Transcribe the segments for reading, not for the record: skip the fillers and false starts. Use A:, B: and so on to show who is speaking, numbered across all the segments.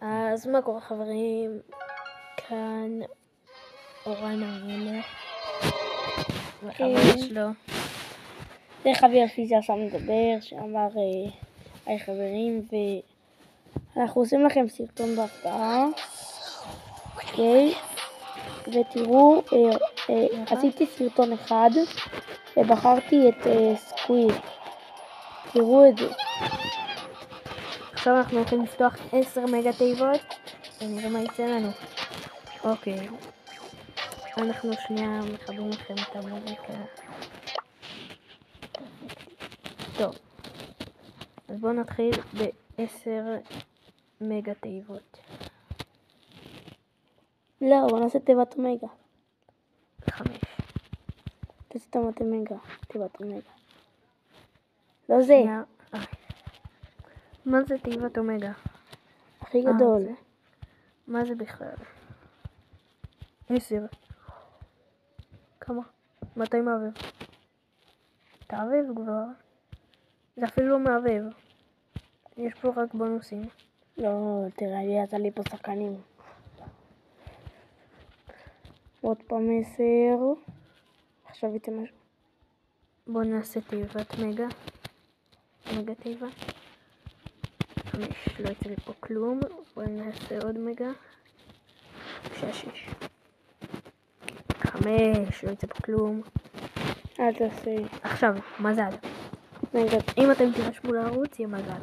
A: אז מה קורה חברים? כאן אורן המלך וחבר שלו.
B: זה חבר שלי שעכשיו מדבר, שאמר היי חברים, ואנחנו עושים לכם סרטון בהפתעה. אוקיי, ותראו, עשיתי סרטון אחד ובחרתי את סקוויד. תראו את זה.
A: עכשיו אנחנו הולכים לפתוח 10 מגה תיבות ונראה מה יצא לנו. אוקיי, אנחנו שנייה מחברים לכם את המוזיקה. טוב, אז בואו נתחיל ב10 מגה תיבות.
B: לא, בוא נעשה תיבת אומגה.
A: 5.
B: תעשה תיבת אומגה. לא זה.
A: מה זה תיבת אומגה?
B: הכי גדול.
A: מה זה בכלל? 10. כמה? מתי מעבב? תעבב כבר. זה אפילו לא מעבב. יש פה רק בונוסים.
B: לא, תראה לי, יצא לי פה שחקנים. עוד פעם 10. עכשיו יצא משהו.
A: בואו נעשה תיבת מגה. מגה תיבה. 5. לא יצא לי פה כלום. בואו נעשה עוד מגה. 6. 5. לא יצא פה כלום.
B: אל תעשה.
A: עכשיו, מזל.
B: מגה.
A: אם אתם תירשמו לערוץ, יהיה מזל.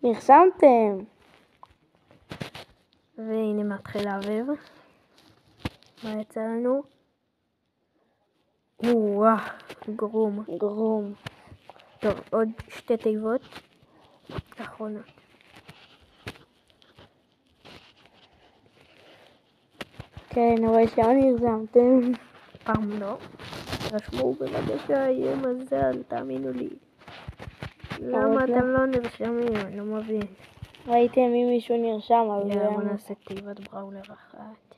B: נרשמתם.
A: והנה מתחיל לעבב. מה יצא לנו? גרום. טוב, עוד 2 תיבות אחרונות.
B: כן, אבל שם נרשמתם.
A: פעם לא. רשמו בבקשה, יהיה מזל, תאמינו לי. למה אתם לא נרשמים? אני לא מבין.
B: ראיתם אם מישהו נרשם, אבל
A: יאללה, בוא נעשה תיבת בראולר אחת.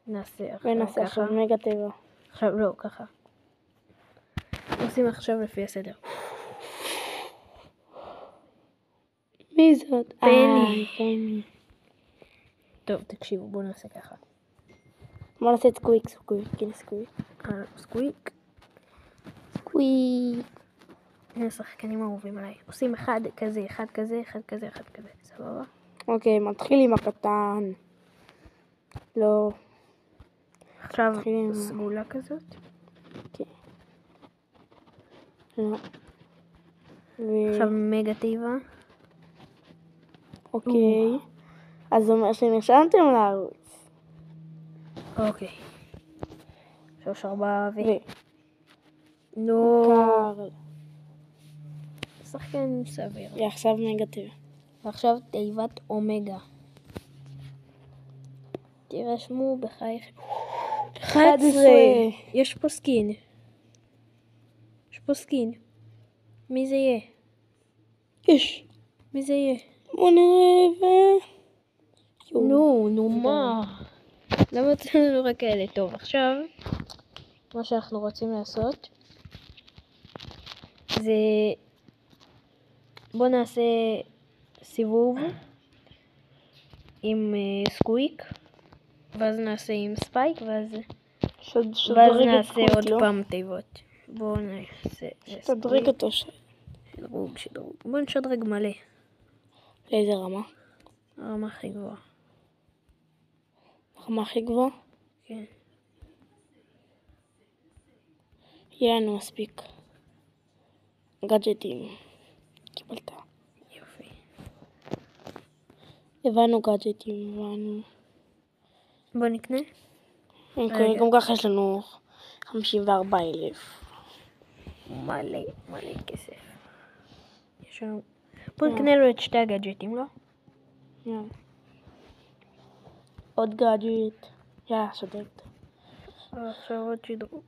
A: נעשה
B: ונעשה עכשיו מגה תיבה.
A: עכשיו לא, ככה. עושים עכשיו לפי הסדר.
B: מי זאת?
A: פני. טוב, תקשיבו, בואו נעשה ככה.
B: בוא נעשה סקוויק.
A: הנה שחקנים אהובים עליי. עושים אחד כזה, אחד כזה. סבבה?
B: אוקיי, מתחיל עם הקטן. לא.
A: עכשיו סגולה כזאת.
B: אוקיי. לא.
A: עכשיו מגה תיבה.
B: אוקיי. אז זה אומר שנרשמתם לערוץ.
A: אוקיי. 3, 4
B: קארל.
A: שחקן סביר.
B: ועכשיו מגה תיבה.
A: ועכשיו תיבת אומגה. תירשמו בחייך. 11. יש פה סקין. מי זה יהיה? מי זה יהיה?
B: בוא נראה
A: נו, מה? למה אתם לנו רק כאלה? טוב, עכשיו מה שאנחנו רוצים לעשות זה בוא נעשה סיבוב עם סקוויק, ואז נעשה עם ספייק, ואז נעשה עוד פעם תיבות. בואו נעשה
B: תדרג אותו.
A: שדרוג. בואו נשדרג מלא.
B: לאיזה רמה?
A: הרמה הכי גבוהה.
B: הרמה הכי גבוהה?
A: כן.
B: יהיה לנו מספיק. גאדג'טים. קיבלת.
A: יופי.
B: הבנו גאדג'טים, הבנו.
A: בוא נקנה.
B: גם ככה יש לנו 54,000.
A: מלא כסף. יש לנו... בוא נקנה לו את 2 הגאדג'טים, לא?
B: עוד גאדג'ט. יאללה, שדרגת.
A: עכשיו עוד שדרוג.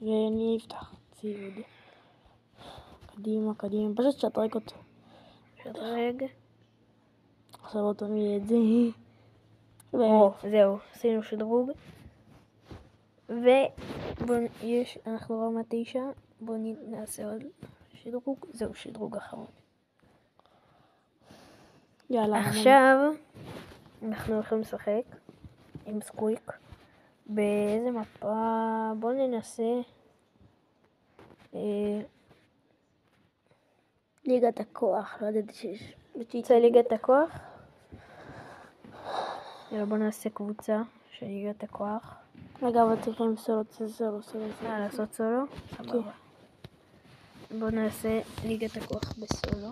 B: ואני אפתח ציוד. קדימה. פשוט שדרג אותו. עכשיו עוד פעם יהיה את זה.
A: זהו, עשינו שדרוג. אנחנו רמה 9, בואו נעשה עוד שדרוג, זהו שדרוג אחרון.
B: יאללה.
A: עכשיו אנחנו הולכים לשחק עם סקוויק. באיזה מפה? בואו ננסה
B: ליגת הכוח, לא ידעתי שיש.
A: זה ליגת הכוח. יאללה, בואו נעשה קבוצה של ליגת הכוח.
B: רגע, אבל צריכים סולו.
A: לעשות סולו? סבבה. בואו נעשה ליגת הכוח בסולו.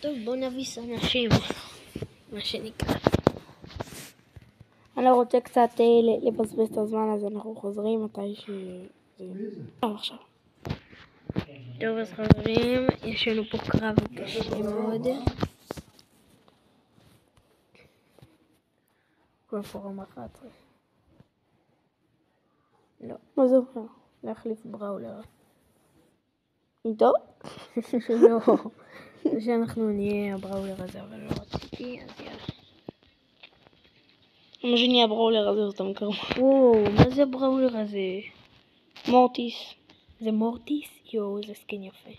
A: טוב, בואו נביס אנשים, מה שנקרא.
B: אני רוצה קצת לבזבז את הזמן, אז אנחנו חוזרים מתי ש... עכשיו.
A: טוב, אז חברים, יש לנו פה קרב קשה מאוד. כל פה רמה 11. לא.
B: מה זה אומר?
A: להחליף בראולר.
B: איתו?
A: לא. זה שאנחנו נהיה הבראולר הזה, אבל לא רציתי, אז יאללה.
B: מה שנהיה הבראולר הזה, זאת המקרמה.
A: מה זה הבראולר הזה?
B: מורטיס.
A: זה מורטיס? יואו, זה סקין יפה.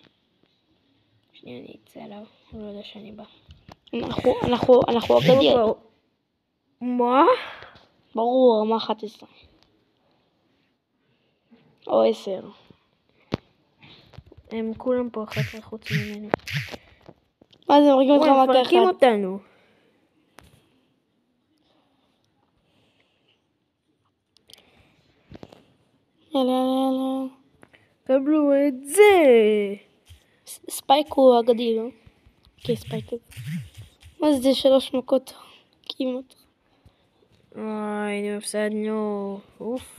A: שנייה, אני אצא עליו, הוא לא יודע שאני בא.
B: אנחנו אגדיר.
A: מה?
B: ברור, רמה 11. או 10.
A: הם כולם פה 11 חוץ ממנו.
B: מה זה, מרגיעים אותך מכה אחד.
A: הם מפרקים אותנו.
B: יאללה.
A: קבלו את זה.
B: ספייק הוא אגדי, לא? כן, ספייק. מה זה 3 מכות? כמעט.
A: הנה הפסדנו. אוף.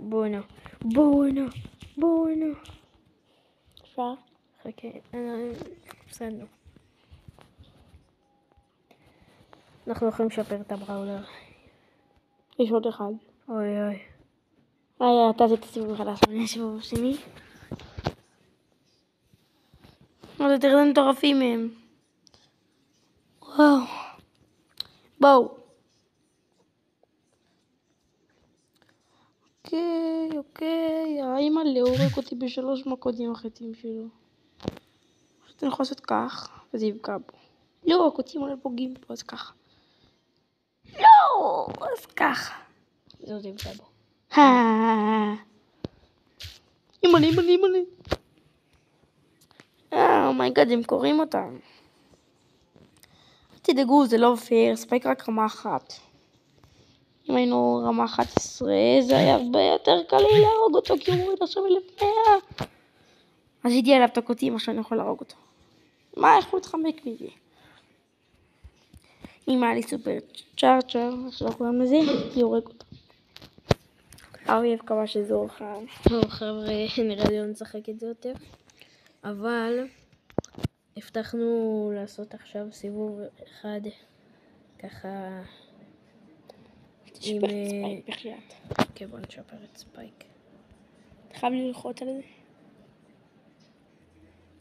A: בואנה.
B: אפשר?
A: חכה, הפסדנו. אנחנו יכולים לשפר את הבראולר.
B: יש עוד אחד.
A: אוי.
B: אתה זה תסיבוב מחדש, אני אסיבוב שני. זה תראה מטורפים מהם. וואו. בואו. אוקיי. האמא להורג אותי ב3 מכות עם החטאים שלו. אני יכול לעשות כך, וזה יבקע בו. לא, הקוצים עולה פוגעים פה, אז ככה. לא, אז ככה.
A: זה יבקע בו.
B: אימא'לה. אומייגאד, הם קוראים אותם. תדאגו, זה לא פייר, ספייק רק רמה 1. אם היינו רמה 11, זה היה הרבה יותר קל לי להרוג אותו, כי הוא מוריד עכשיו 1100. אז הייתי עליו את הקוצים, עכשיו אני יכול להרוג אותו. מה, איך הוא מתחמק מזה? אם היה לי סופר צ'ארצ'ר, עכשיו קוראים לזה, אני הורג אותו. האויב קבע שזה אורחן.
A: טוב חבר'ה, נראה לי לא נשחק את זה יותר. אבל הבטחנו לעשות עכשיו סיבוב אחד ככה
B: תשפר את ספייק בחייאת.
A: כן, בוא נשפר את ספייק.
B: אתה חייב ללחוץ על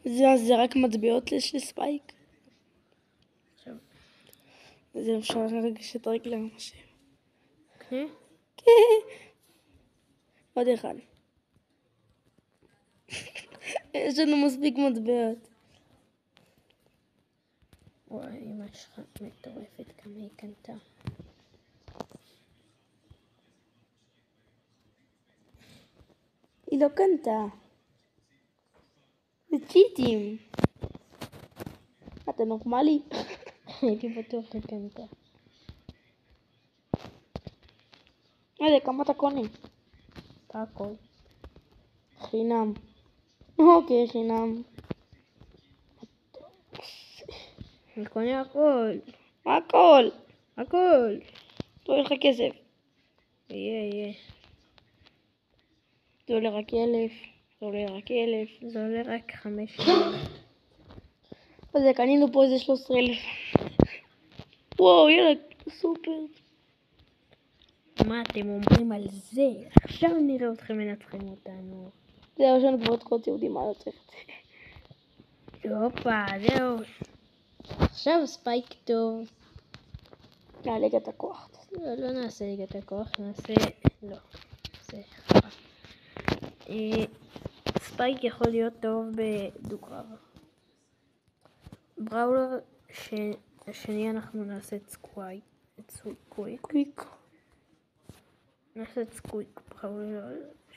B: זה. זה רק מצביעות של ספייק.
A: עכשיו.
B: זה אפשר לרגש את רגלם.
A: כן?
B: עוד אחד. יש לנו מספיק מטבעות.
A: וואי, אמא שלך מטורפת כמה היא קנתה.
B: היא לא קנתה. זה צ'יטים. אתה נורמלי?
A: הייתי בטוח היא קנתה.
B: מה זה, כמה אתה קונה?
A: הכל.
B: חינם. אוקיי, חינם.
A: אני קונה הכל.
B: הכל. לא יהיה לך כסף.
A: יהיה.
B: זה עולה רק 1,000.
A: זה עולה רק 5,000.
B: אז קנינו פה איזה 13,000. וואו, יאללה, סופר.
A: מה אתם אומרים על זה? עכשיו נראה אתכם מנצחים אותנו.
B: זהו, יש לנו כבר עוד קוד יהודי, מה לא צריך את זה?
A: הופה, זהו. עכשיו ספייק טוב.
B: ליגת הכוח.
A: לא נעשה ליגת הכוח, נעשה... לא. זה... ספייק יכול להיות טוב בדו-קרב. בראולר השני אנחנו נעשה את סקוויק. נעשה את סקוויק. בראולר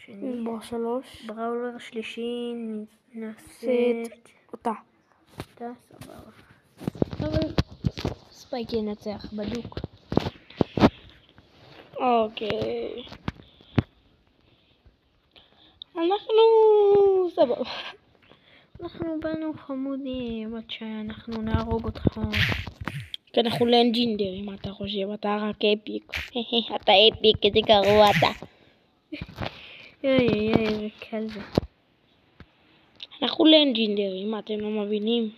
A: שני.
B: בוא 3.
A: בראולר שלישי נעשה את...
B: אותה.
A: סבבה. אבל ספייק ינצח בדוק.
B: אוקיי. אנחנו סבבה.
A: אנחנו באנו חמודים עד שאנחנו נהרוג אותך.
B: כי אנחנו לנג'ינדרי, מה אתה חושב? אתה רק אפיק. אתה אפיק, איזה גרוע אתה.
A: איזה קל זה.
B: אנחנו לנג'ינדרי, מה אתם לא מבינים?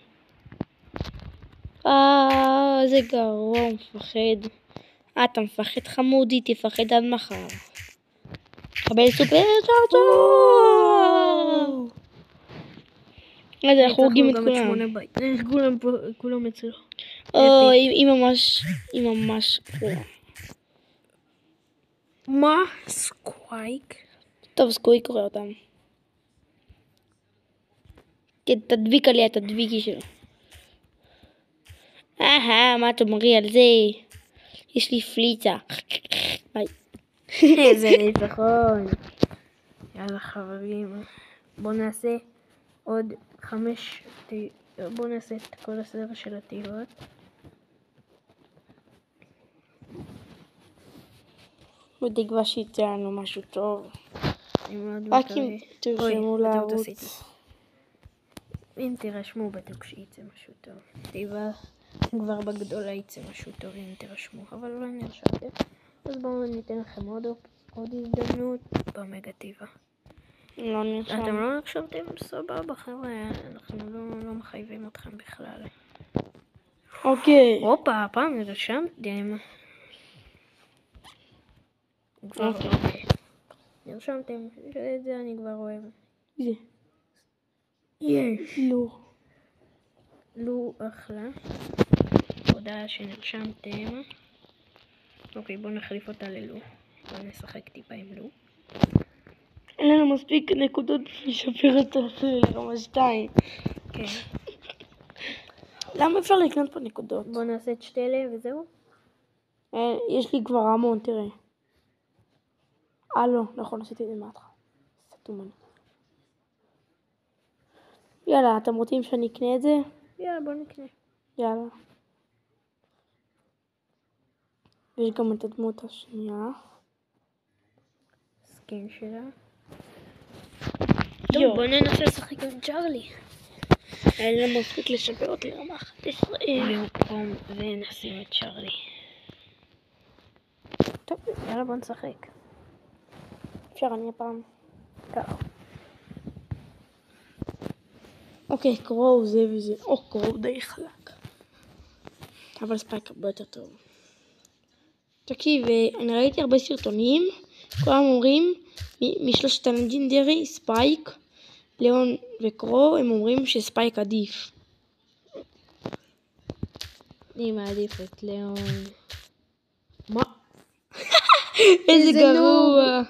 B: איזה גרוע, הוא מפחד. אתה מפחד חמודי, תפחד עד מחר. קבל סופר צ'ארצ'ו! אז אנחנו הורגים את כולם.
A: כולם אצלו.
B: היא ממש גרועה.
A: מה? סקווייק?
B: טוב, סקוויק קורא אותם. תדביק עליה את הדביקי שלו. מה אתה מראה על זה? יש לי פליצה. ביי.
A: איזה ניצחון. יאללה חברים. בואו נעשה עוד 5... בואו נעשה את כל הסדר של הטילות.
B: בתקווה שיצא לנו משהו טוב.
A: רק
B: אם תרשמו לערוץ.
A: אם תירשמו בדיוק שיצא משהו טוב. תיבה כבר בגדולה יצא משהו טוב אם תירשמו, אבל לא נרשמתם. אז בואו ניתן לכם עוד הזדמנות במגטיבה.
B: לא נרשם.
A: אתם לא נרשמתם? סבבה חבר'ה, אנחנו לא מחייבים אתכם בכלל.
B: אוקיי.
A: הופה, הפעם נרשמתם. נרשמתם, את זה אני כבר אוהב.
B: זה.
A: יש.
B: לא.
A: אחלה. תודה שנרשמתם. אוקיי, בואו נחליף אותה ללו. בואו נשחק טיפה עם לו.
B: אין לנו מספיק נקודות לשפר את לרמה 2.
A: כן.
B: למה אפשר לקנות פה נקודות?
A: בואו נעשה את שתי אלה וזהו.
B: יש לי כבר המון, תראה. לא נכון, עשיתי את זה מהתחלה. סתומן. יאללה, אתם רוצים שאני אקנה את זה?
A: יאללה, בואו נקנה.
B: יאללה. יש גם את הדמות השנייה.
A: סקין שלה. טוב, בואו ננסה לשחק עם צ'ארלי.
B: אין לנו מספיק לשפר אותי לרמה 11.
A: במקום ונשים את צ'ארלי. טוב, יאללה בואו נשחק.
B: אפשר אני הפעם.
A: ככה.
B: אוקיי, קרואו זה וזה. קרואו די חלק. אבל ספייק הרבה יותר טוב. תקשיב, אני ראיתי הרבה סרטונים. כולם אומרים, משלושת הלג'ינדרי, ספייק, ליאון וקרו, הם אומרים שספייק עדיף.
A: אני מעדיף את ליאון. מה?
B: איזה גרוע.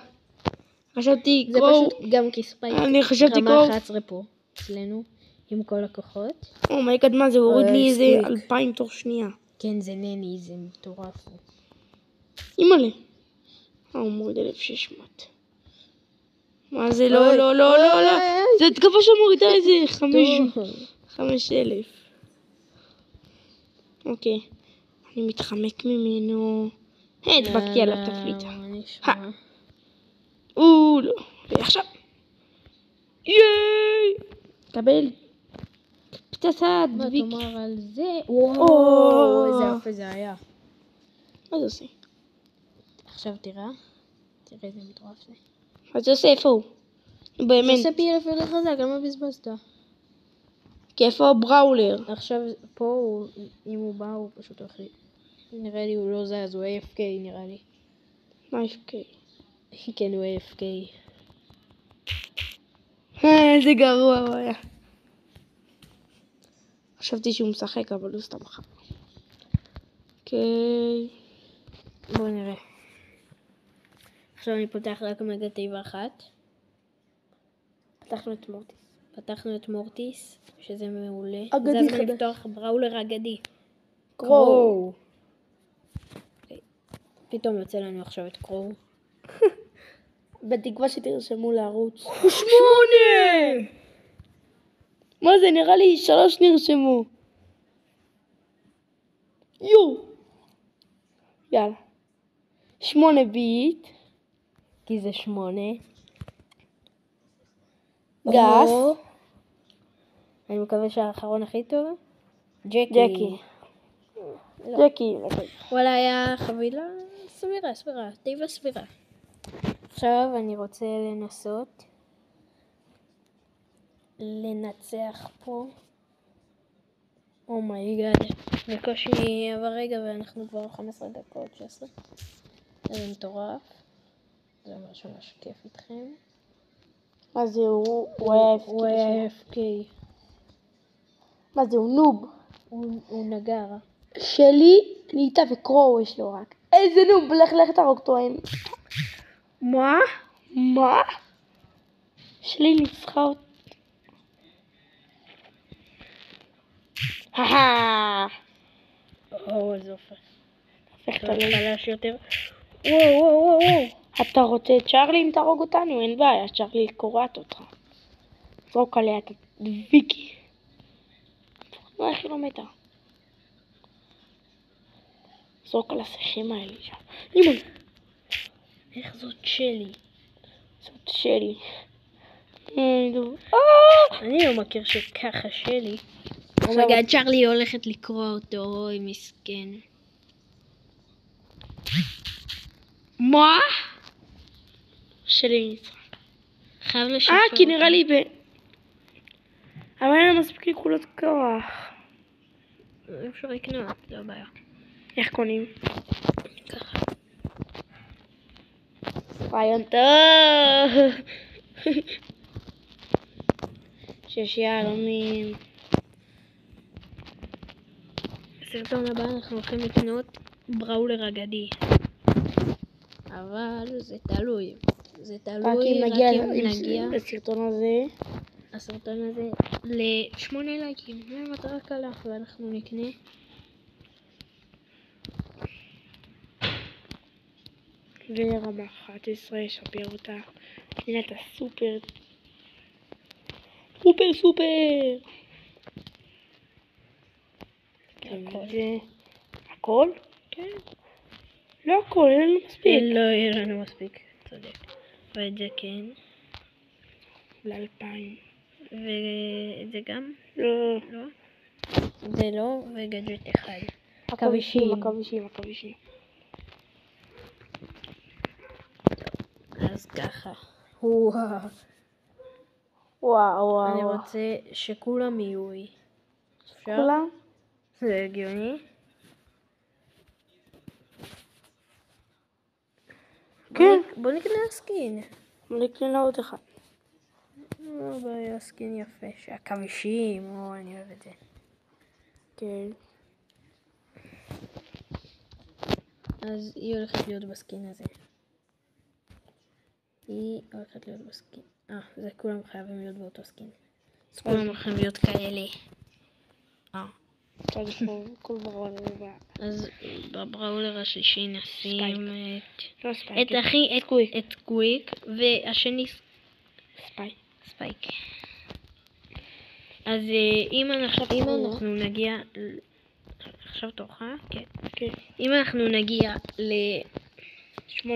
B: חשבתי
A: זה
B: קרו.
A: פשוט גם כי ספייק
B: אני חשבתי
A: רמה 11 פה, אצלנו, עם כל הכוחות.
B: אומייגד, מה זה הוריד לי איזה 2000 תוך שנייה.
A: כן, זה נני, זה מטורף.
B: אימא'לה. הוא מוריד 1600. מה זה? לא. זה התקפה שמורידה איזה 5,000. אוקיי. אני מתחמק ממנו. הדבקתי עליו את הפליטה. לא. ועכשיו. ייי! קבל. פצצה דביק.
A: מה תאמר על זה? וואו, איזה יפה זה היה.
B: מה זה עושה?
A: עכשיו תראה איזה מטורף זה.
B: מה זה עושה? איפה הוא? באמת.
A: זה עושה פי אלף יותר חזק, למה בזבזת?
B: כי איפה הבראולר?
A: עכשיו פה, אם הוא בא, הוא פשוט הולך. נראה לי הוא לא זז, הוא AFK נראה לי.
B: מה AFK?
A: כן, הוא AFK.
B: איזה גרוע הוא היה. חשבתי שהוא משחק, אבל הוא סתם חם. אוקיי.
A: בואו נראה. עכשיו אני פותח רק מגה תיבה אחת.
B: פתחנו את מורטיס.
A: פתחנו את מורטיס, שזה מעולה.
B: אגדי
A: זה הזמן
B: חדש.
A: לפתוח בראולר אגדי.
B: קרו.
A: פתאום יוצא לנו עכשיו את קרו.
B: בתקווה שתרשמו לערוץ.
A: 8!
B: מה זה? נראה לי 3 נרשמו. יאללה. 8 ביט.
A: כי זה 8.
B: גס.
A: אני מקווה שהאחרון הכי טוב.
B: ג'קי. ג'קי.
A: וואלה, היה חבילה סבירה. תיבה סבירה. עכשיו אני רוצה לנסות לנצח פה. אומייגאד. בקושי עבר רגע ואנחנו כבר 15 דקות, 16. זה מטורף. זה ממש כיף איתכם.
B: מה זה הוא היה
A: AFK.
B: מה זה הוא נוב?
A: הוא נגר.
B: שלי נהייתה וקרו יש לו רק. איזה נוב, לך תרוג טוען. מה? שלי ניצחה אותי.
A: זה הופך.
B: הופך
A: אתה חלש יותר.
B: וואו. אתה רוצה את צ'רלי אם תרוג אותנו? אין בעיה, צ'רלי קוראת אותך. זרוק עליה את ויקי. איך היא לא מתה? זרוק על השיחים האלה שם. אימון.
A: איך זאת שלי?
B: זאת שלי.
A: אני לא מכיר שככה שלי. אומייגאד, צ'רלי הולכת לקרוא אותו, אוי מסכן.
B: מה? שלי ניצחה.
A: חייב לשחרר.
B: כי נראה לי אבל אין מספיק נקודות כוח.
A: אפשר לקנות, לא בעיה.
B: איך קונים?
A: ככה.
B: רעיון טוב. 6 יהלומים.
A: בסרטון הבא אנחנו הולכים לקנות בראולר אגדי. אבל זה תלוי.
B: רק אם נגיע לסרטון הזה.
A: הסרטון הזה ל8 לייקים. זה מטרה קלה ואנחנו נקנה.
B: ורמה 11 שפר אותה. הנה את הסופר. סופר. הכל? כן. לא הכל, אין לנו מספיק.
A: לא יהיה לנו מספיק, צודק. ואת זה כן.
B: ל2000.
A: ואת זה גם?
B: לא.
A: זה לא, וגדג'ט אחד.
B: עכבישים.
A: אז ככה.
B: וואו.
A: אני רוצה שכולם יהיו. אפשר?
B: כולם?
A: זה הגיוני.
B: כן.
A: בוא נקנה סקין.
B: נקנה עוד אחד.
A: בעיה, סקין יפה. שהכבישים, אני אוהב את זה.
B: כן.
A: אז היא הולכת להיות בסקין הזה. זה כולם חייבים להיות באותו סקין. אז כולם הולכים להיות כאלה.
B: כל בראולר.
A: אז בבראולר השלישי נשים את קוויק, והשני ספייק. אז אם אנחנו נגיע, עכשיו תורך? כן. אם אנחנו נגיע ל8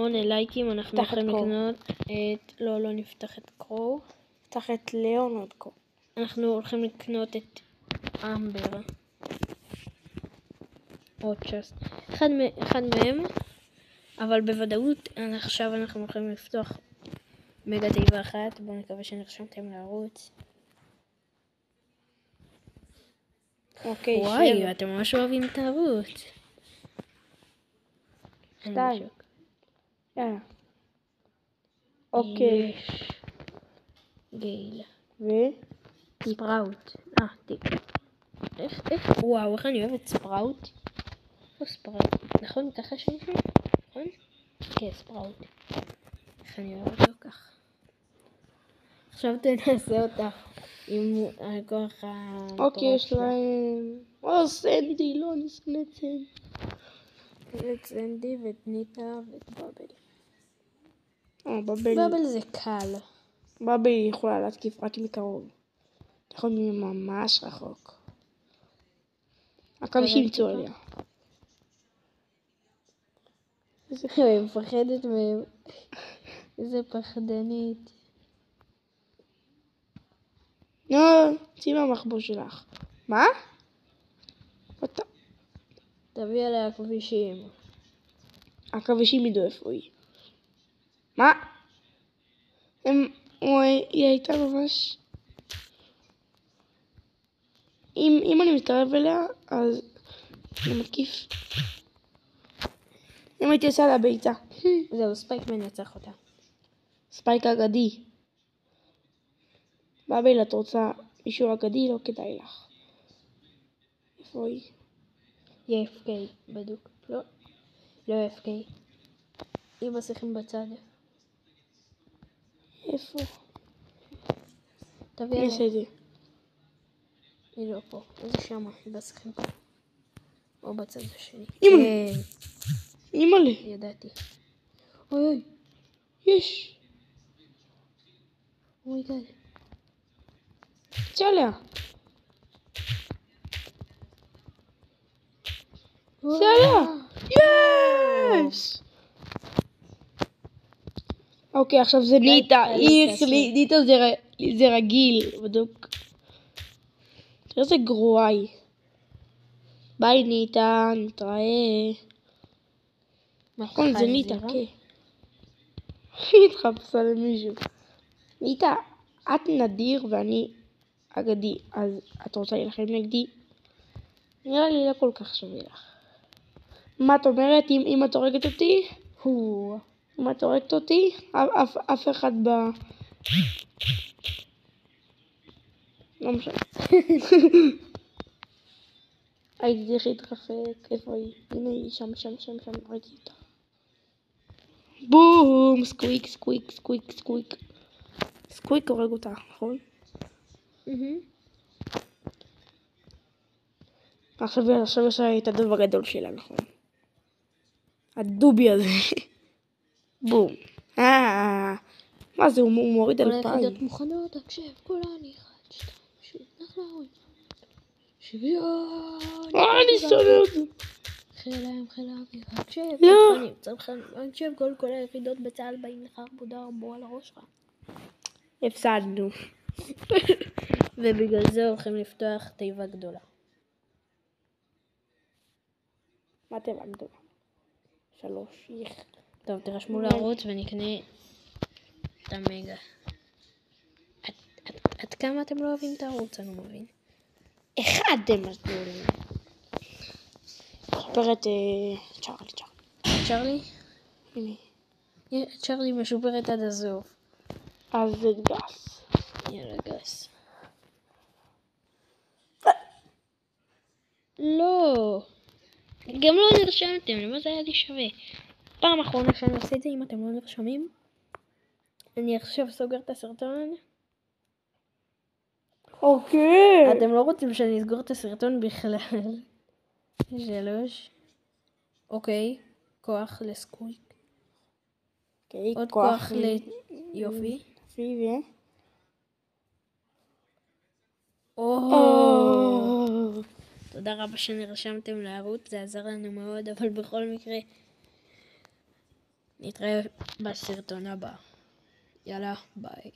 A: לייקים, אנחנו הולכים לקנות את, לא נפתח את קרו.
B: נפתח את ליאון עוד קרו.
A: אנחנו הולכים לקנות את אמבר. או צ'סט. אחד מהם, אבל בוודאות עכשיו אנחנו הולכים לפתוח מגה תיבה אחת. בואו נקווה שנרשמתם לערוץ.
B: אוקיי,
A: וואי, אתם ממש אוהבים את הערוץ.
B: 2. יאללה. אוקיי.
A: גייל. ספראוט. טיק. איך? וואו, איך אני אוהבת ספראוט. לא ספראוט. נכון? ככה שם שלו? נכון? כן, ספראוט. איך אני אוהבת אותו כך. עכשיו תנסה אותך עם הכוח המטורף.
B: אוקיי, יש להם... סנדי, לא, אני שונא את סנדי.
A: את סנדי ואת ניטה ואת בבל.
B: בבל...
A: בבל זה קל.
B: בבל יכולה להתקיף רק מקרוב. יכול ממש רחוק. רק שימצאו עליה.
A: אני מפחדת מהם. איזה פחדנית.
B: לא, צאי מהמחבוא שלך. מה?
A: תביא עליה כבישים.
B: הכבישים ידעו איפה היא. מה? היא הייתה ממש... אם אני מתקרב אליה, אז אני מתקיף. אם הייתי עושה לה ביצה.
A: זהו, ספייק מנצח אותה.
B: ספייק אגדי. בבל, את רוצה מישהו אגדי? לא כדאי לך. איפה היא?
A: היא AFK בדוק. לא AFK. היא מסכים בצד.
B: איפה?
A: תביא
B: אני אעשה את זה.
A: היא לא פה. איזה שמה? היא מסכים פה. או בצד השני.
B: אימא'לה. אימא'לה.
A: ידעתי. אוי.
B: יש.
A: אומייגאד.
B: צא עליה. צא עליה. יש. אוקיי, עכשיו זה ניטה. ניטה זה רגיל. בדיוק. תראה איזה גרועה היא. ביי ניטה, נתראה. נכון, זה ניטה, כן. היא התחפשה למישהו. ניטה, את נדיר ואני אגדי, אז את רוצה להילחם נגדי? נראה לי לא כל כך שווה לך. מה את אומרת אם את הורגת אותי? אם את הורגת אותי, אף אחד לא משנה. הייתי צריך להתרחק, איפה היא? הנה היא, שם, ראיתי אותה. בום! סקוויק. סקוויק הורג אותה, נכון? עכשיו יש לה את הדוב הגדול שלה, נכון? הדובי הזה. בום. מה זה, הוא מוריד 2,000.
A: כל היחידות מוכנות, תקשב, כולן 1, 2, 3, נחלאות. שוויון.
B: אני שונא אותו.
A: חיל האוויר, תקשב,
B: לא.
A: צנחנים, תקשב, כל היחידות בצה"ל באים לך בודר בו על הראש שלך.
B: הפסדנו.
A: ובגלל זה הולכים לפתוח תיבה גדולה.
B: מה תיבה גדולה? 3.
A: טוב, תרשמו לערוץ ונקנה את המגה. עד כמה אתם לא אוהבים את הערוץ, אני לא מבין.
B: אחד אתם מסבירים. משופרת
A: צ'רלי?
B: הנה.
A: צ'רלי משופרת עד הסוף.
B: אז זה גס.
A: יאללה גס. לא. גם לא נרשמתם, למה זה היה לי שווה? פעם אחרונה שאני עושה את זה, אם אתם לא נרשמים, אני עכשיו סוגר את הסרטון.
B: אוקיי.
A: אתם לא רוצים שאני אסגור את הסרטון בכלל. 3. אוקיי. כוח לסקוויק. עוד כוח ליופי. תודה רבה שנרשמתם לערוץ, זה עזר לנו מאוד, אבל בכל מקרה נתראה בסרטון הבא. יאללה, ביי.